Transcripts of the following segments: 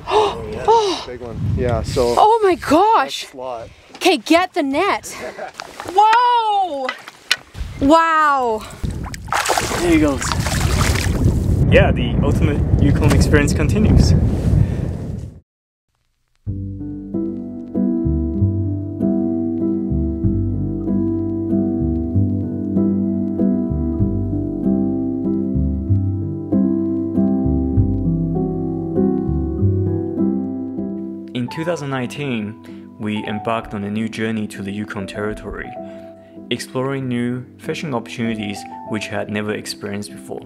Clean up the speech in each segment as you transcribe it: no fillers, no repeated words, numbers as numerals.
Oh, yeah, Oh. big one. Yeah, so. Oh my gosh. Slot. Okay, get the net. Whoa! Wow. There he goes. Yeah, the ultimate Yukon experience continues. In 2019, we embarked on a new journey to the Yukon Territory, exploring new fishing opportunities which I had never experienced before.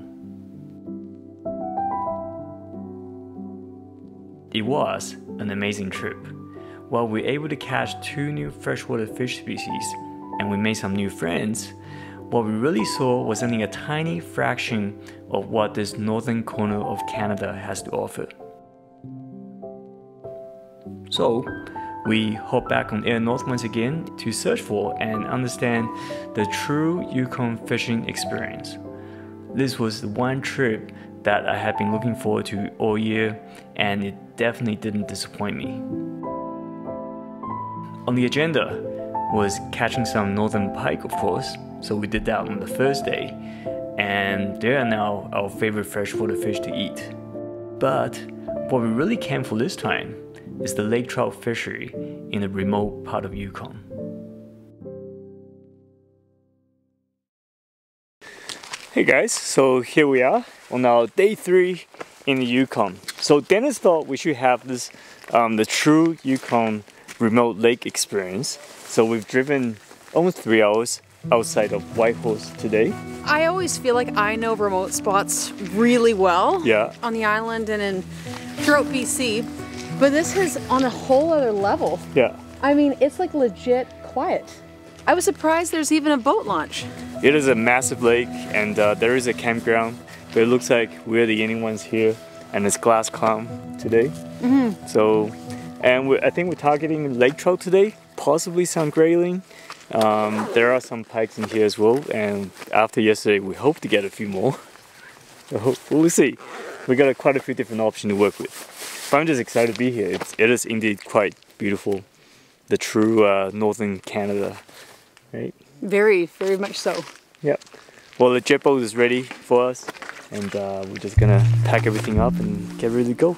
It was an amazing trip. While we were able to catch 2 new freshwater fish species and we made some new friends, what we really saw was only a tiny fraction of what this northern corner of Canada has to offer. So, we hopped back on Air North once again to search for and understand the true Yukon fishing experience. This was the one trip that I had been looking forward to all year, and it definitely didn't disappoint me. On the agenda was catching some northern pike, of course, so we did that on the first day, and they are now our favorite freshwater fish to eat. But what we really came for this time is the lake trout fishery in a remote part of Yukon. Hey guys, so here we are on our day 3 in the Yukon. So Dennis thought we should have this, the true Yukon remote lake experience. So we've driven almost 3 hours outside of Whitehorse today. I always feel like I know remote spots really well. Yeah. On the island and throughout BC. But this is on a whole other level. Yeah. I mean, it's like legit quiet. I was surprised there's even a boat launch. It is a massive lake and there is a campground, but it looks like we're the only ones here and it's glass calm today. Mm-hmm. So, and I think we're targeting lake trout today, possibly some grayling. There are some pikes in here as well, and after yesterday we hope to get a few more. So we'll see. We got quite a few different options to work with. But I'm just excited to be here. It is indeed quite beautiful. The true northern Canada, right? Very, very much so. Yep. Well, the jet boat is ready for us, and we're just gonna pack everything up and get ready to go.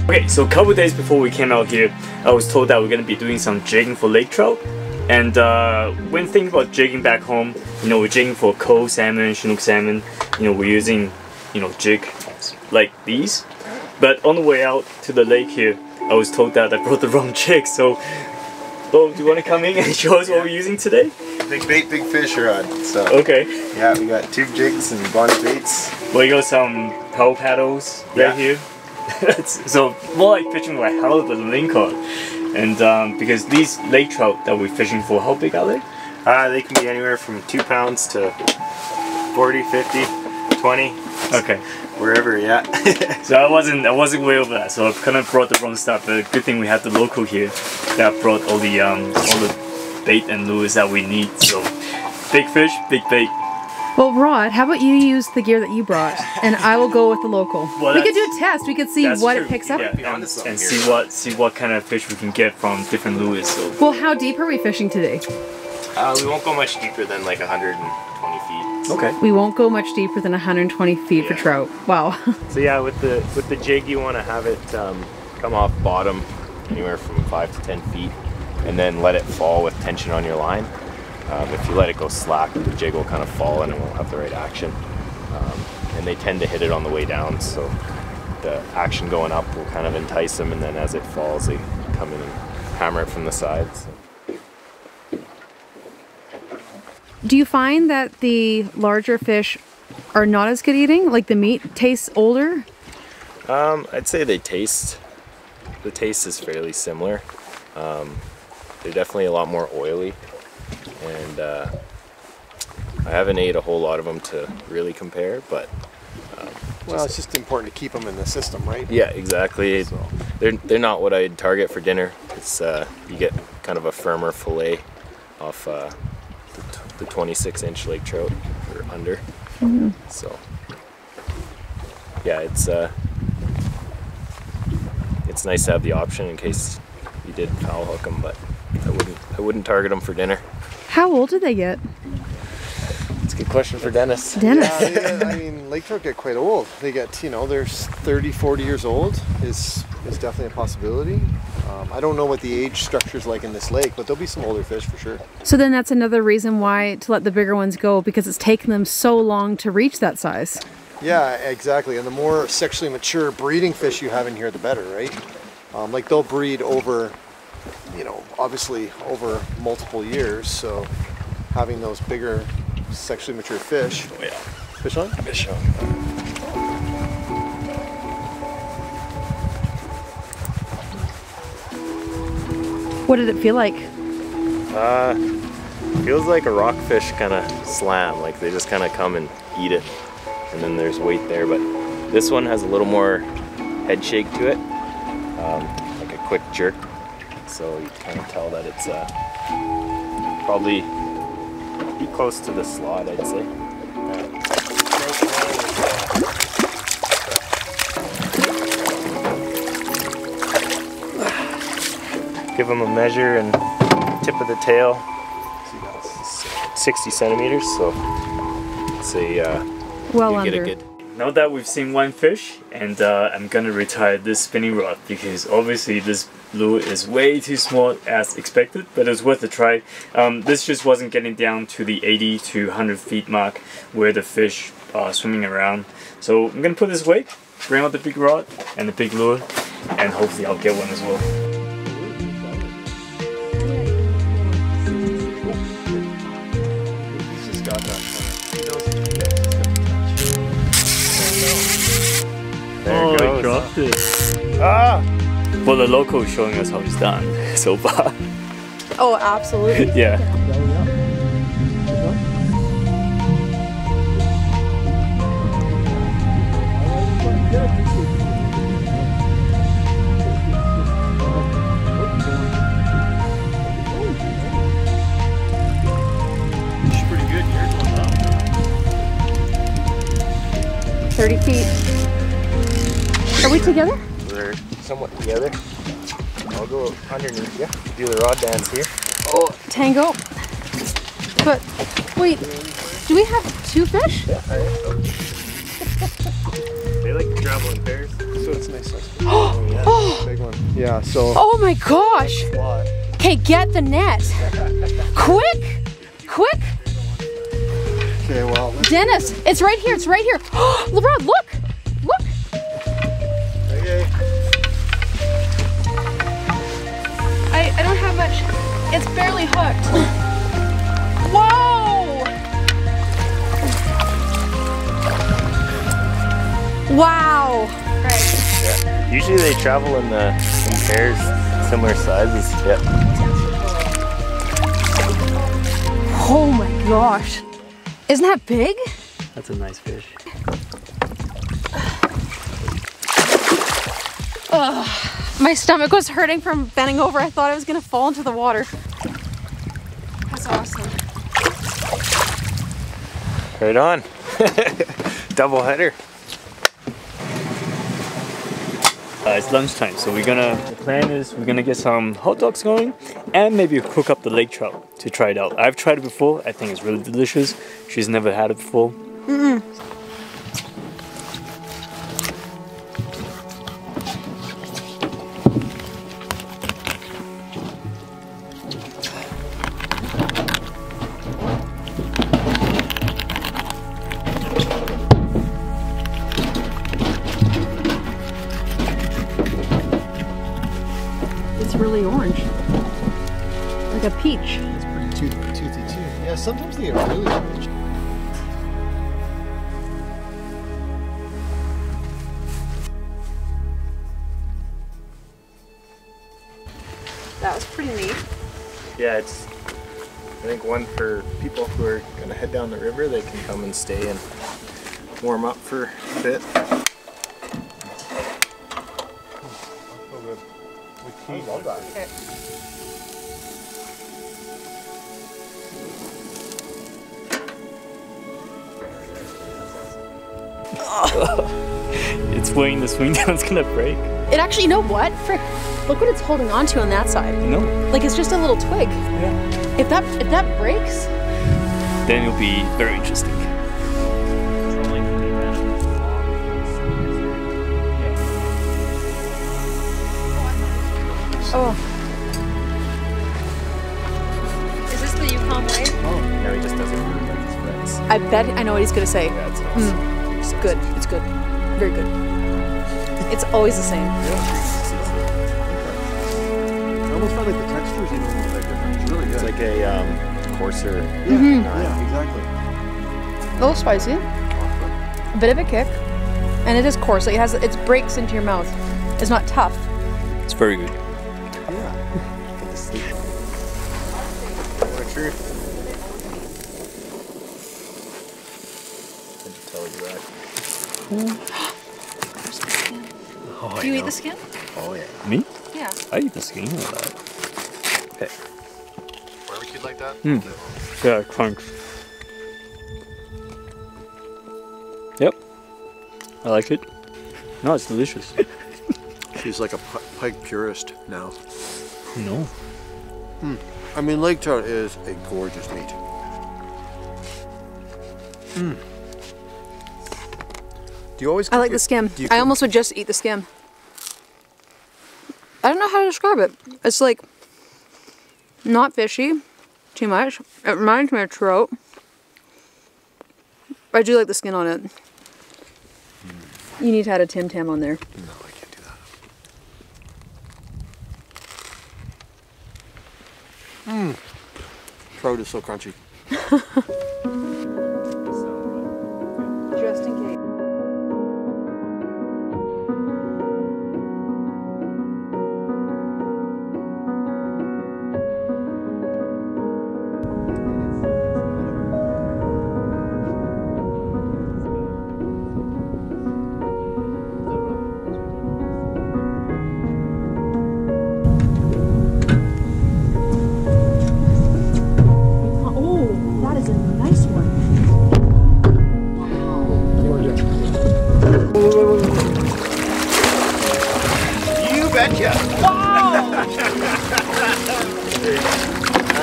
Okay, so a couple days before we came out here, I was told that we're going to be doing some jigging for lake trout. And when thinking about jigging back home, you know, we're jigging for coho salmon, Chinook salmon, you know, we're using, you know, jig like these. But on the way out to the lake here, I was told that I brought the wrong jig. So, Bo, do you want to come in and show us what we're using today? Big bait, big fish rod. So Okay. yeah, we got tube jigs and bonnet baits. We got some power paddles right here. So more like fishing like halibut with a lingcod. And because these lake trout that we're fishing for, how big are they? They can be anywhere from 2 pounds to 40, 50, 20. Okay. Wherever, yeah. So I wasn't way over that. So I kind of brought the wrong stuff. But good thing we have the local here that brought all the bait and lures that we need. So big fish, big bait. Well, Rod, how about you use the gear that you brought, and I will go with the local. Well, we could do a test. We could see what true. it picks up. Yeah, and see what kind of fish we can get from different lures. So. Well, how deep are we fishing today? We won't go much deeper than like 120 feet. Okay. We won't go much deeper than 120 feet for trout. Wow. So yeah, with the jig, you want to have it come off bottom anywhere from 5 to 10 feet, and then let it fall with tension on your line. If you let it go slack, the jig will kind of fall and it won't have the right action. And they tend to hit it on the way down, so the action going up will kind of entice them, and then as it falls, they come in and hammer it from the sides. Do you find that the larger fish are not as good eating? Like the meat tastes older? I'd say the taste is fairly similar. They're definitely a lot more oily, and I haven't ate a whole lot of them to really compare, but well, it's just important to keep them in the system, right? yeah, exactly. So. They're not what I'd target for dinner. It's you get kind of a firmer fillet off the 26-inch lake trout or under. So yeah, it's nice to have the option in case you did foul hook them, but I wouldn't target them for dinner. How old do they get? It's a good question for Dennis. Yeah, I mean, lake trout get quite old. They get, you know, they're 30, 40 years old is definitely a possibility. I don't know what the age structure is like in this lake, but there'll be some older fish for sure. So then that's another reason why to let the bigger ones go, because it's taken them so long to reach that size. Yeah, exactly. And the more sexually mature breeding fish you have in here, the better, right? Like they'll breed over, you know, obviously over multiple years. So having those bigger sexually mature fish. Oh yeah. Fish on? Fish on. What did it feel like? Feels like a rockfish kind of slam, like they just kind of come and eat it, and then there's weight there. But this one has a little more head shake to it, like a quick jerk. So you kind of tell that it's probably be close to the slot, I'd say. Give them a measure and tip of the tail, 60 centimeters, so it's a Well you under. get a good. Now that we've seen one fish, and I'm gonna retire this spinning rod because obviously this lure is way too small as expected, but it's worth a try. This just wasn't getting down to the 80 to 100 feet mark where the fish are swimming around. So I'm gonna put this away, bring out the big rod and the big lure, and hopefully I'll get one as well. There it goes. I dropped it. Ah! Well, the local is showing us how it's done so far. Oh, absolutely. Yeah. She's pretty good. Yours went up. 30 feet. Are we together? We're somewhat together. I'll go underneath you. Do the rod dance here. Oh, tango. But wait, do we have two fish? Yeah, they like to travel in pairs. So it's nice. Oh, Big one. Yeah, so. oh my gosh. Lot. Okay, get the net. Quick, quick. Okay, well. Dennis, it's right here, it's right here. LeBron, look, look. Okay. I don't have much. It's barely hooked. Whoa! Wow. Right. Yeah. Usually they travel in pairs, similar sizes. Yeah. Oh my gosh. Isn't that big? That's a nice fish. My stomach was hurting from bending over. I thought I was gonna fall into the water. That's awesome. Right on. Double header. It's lunchtime, so the plan is we're gonna get some hot dogs going and maybe cook up the lake trout to try it out. I've tried it before, I think it's really delicious. She's never had it before. It's really orange. Like a peach. It's pretty toothy too. Yes, sometimes they get really rich. That was pretty neat. Yeah, it's, I think, one for people who are going to head down the river. They can come and stay and warm up for a bit. I love that. Okay. It's weighing the swing down, it's gonna break. It actually, you know what? Frick, look what it's holding on to on that side. No? Like it's just a little twig. Yeah. If that breaks, Then it'll be very interesting. oh. Is this the Yukon way? No, he just doesn't really like his friends. I bet I know what he's gonna say. Yeah, it's awesome. It's good. It's good. Very good. It's always the same. I almost felt like the texture's even a little bit different. It's really good. It's like a coarser. Yeah, exactly. A little spicy, a bit of a kick, and it is coarse. Like it breaks into your mouth. It's not tough. It's very good. Yeah. Get to sleep. What a treat. I can tell you that. Oh, Do you eat the skin? Oh yeah. Me? Yeah. I eat the skin of that. Okay. Barbecued like that? Yeah, crunch. Yep. I like it. No, it's delicious. She's like a pike purist now. No. I mean, lake trout is a gorgeous meat. Do you always? I like the skin. Do you I almost would just eat the skin. I don't know how to describe it. It's like not fishy too much. It reminds me of trout. I do like the skin on it. You need to add a Tim Tam on there. No, I can't do that. Trout is so crunchy. Just in case.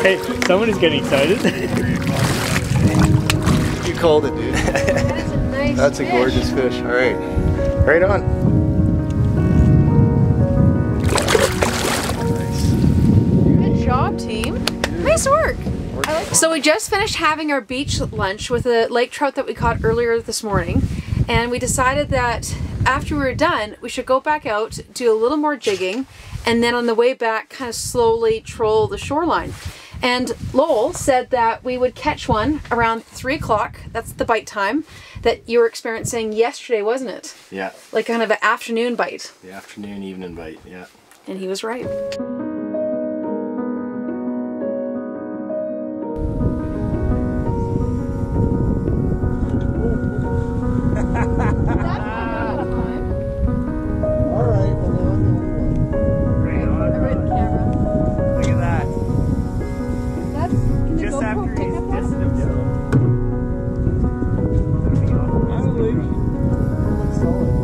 Hey, someone is getting excited. You called it, dude. That is a nice That's a fish. gorgeous fish. All right. Right on. Good job, team. Nice work. So we just finished having our beach lunch with a lake trout that we caught earlier this morning, and we decided that after we were done, we should go back out, do a little more jigging, and then on the way back, kind of slowly troll the shoreline. And Lowell said that we would catch one around 3 o'clock. That's the bite time that you were experiencing yesterday, wasn't it? Yeah. Like kind of an afternoon bite. The afternoon, evening bite. Yeah. And he was right. All right. Well, now I'm the only one. Look at that. Just after he's dissing himself. Looks solid.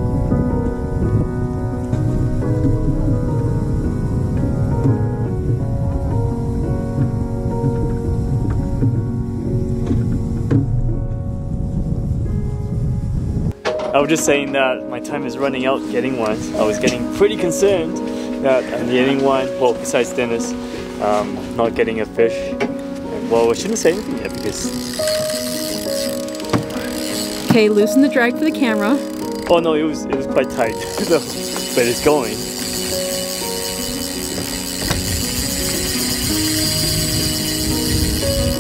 I was just saying that my time is running out getting one. I was getting pretty concerned that I'm getting one, well, besides Dennis, not getting a fish. And, well, I shouldn't say anything yet because... Okay, loosen the drag for the camera. Oh no, it was quite tight, so, but it's going.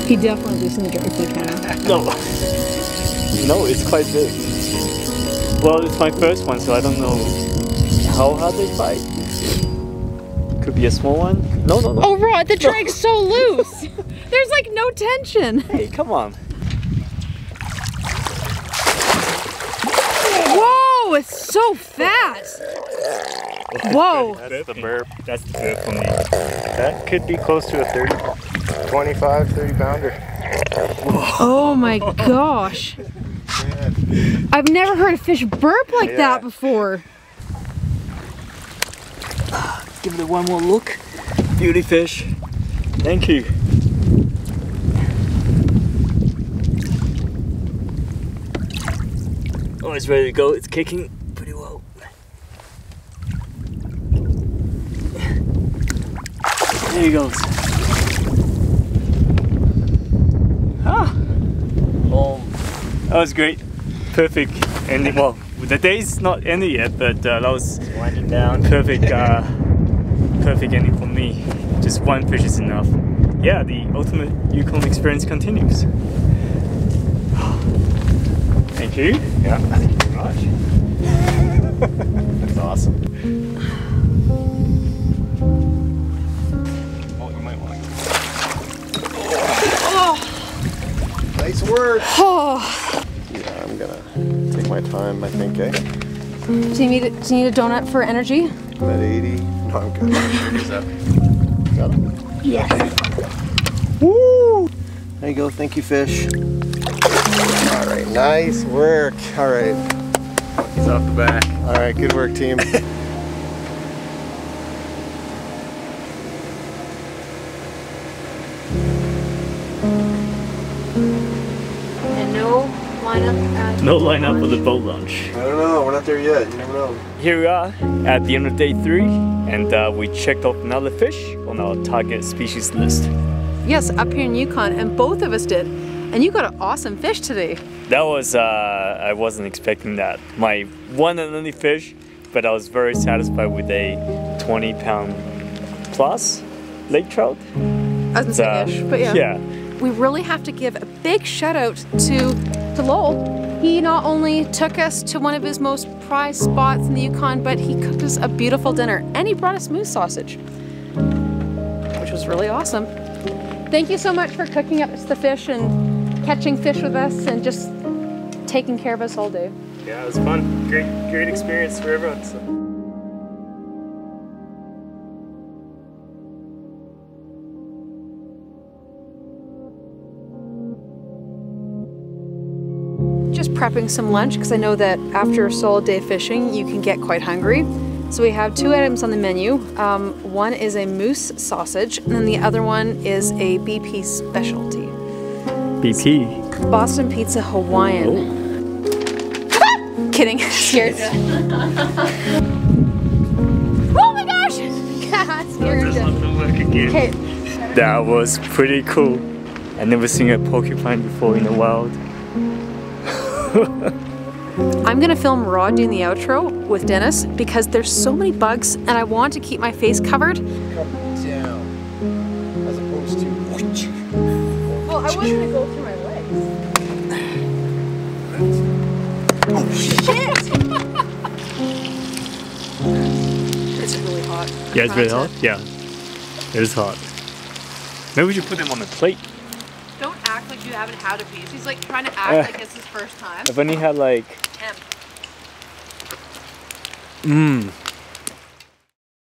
He definitely loosened the dry fly can. No. No, it's quite big. Well, it's my first one, so I don't know how hard they fight. Could be a small one. No, no, no. Oh, Rod, the drag's so loose. There's like no tension. Hey, come on. Whoa, it's so fast. Whoa. That's the burp. That's the burp for me. That could be close to a 30. 25, 30 pounder. Oh my gosh. I've never heard a fish burp like that before. Give it one more look. Beauty fish. Thank you. Oh, it's ready to go. It's kicking pretty well. There he goes. Ah. Oh, that was great. Perfect ending. Well, the day's not ended yet, but that was Winding down. perfect. Perfect ending for me. Just one fish is enough. Yeah, the ultimate Yukon experience continues. Thank you. Yeah, thank you very much. That's awesome. Oh, you might want to. Nice work. Oh. Yeah, I'm gonna take my time, I think, eh? Do you need a donut for energy? I'm at 80. No, I'm good. Got him? Yes. Woo! There you go. Thank you, fish. All right, nice work. All right. He's off the back. All right, good work, team. And no lineup at No lineup for the boat launch. I don't know. We're not there yet. You never know. Here we are at the end of day 3, and we checked off another fish on our target species list. Yes, up here in Yukon, and both of us did. And you got an awesome fish today. That was, I wasn't expecting that. My one and only fish, but I was very satisfied with a 20-pound plus lake trout. I was gonna say fish, but yeah. We really have to give a big shout out to Lowell. He not only took us to one of his most prized spots in the Yukon, but he cooked us a beautiful dinner, and he brought us moose sausage, which was really awesome. Thank you so much for cooking up the fish and catching fish with us and just taking care of us all day. Yeah, it was fun. Great experience for everyone. So. Just prepping some lunch because I know that after a solid day of fishing you can get quite hungry. So we have 2 items on the menu. One is a moose sausage and then the other one is a BP specialty. BP. Boston Pizza Hawaiian. Oh. Kidding, scared you. Oh my gosh! God, scared you. Okay. That was pretty cool. I never seen a porcupine before in the wild. I'm gonna film Rod doing the outro with Dennis because there's so many bugs and I want to keep my face covered. Come down, as opposed to. Well, I wasn't gonna go through my legs. Oh shit! It's really hot. Yeah, it's really hot. Yeah, it is hot. Maybe we should put them on a plate. Don't act like you haven't had a piece. He's like trying to act like it's his first time. I've only had like. Temp. Mmm.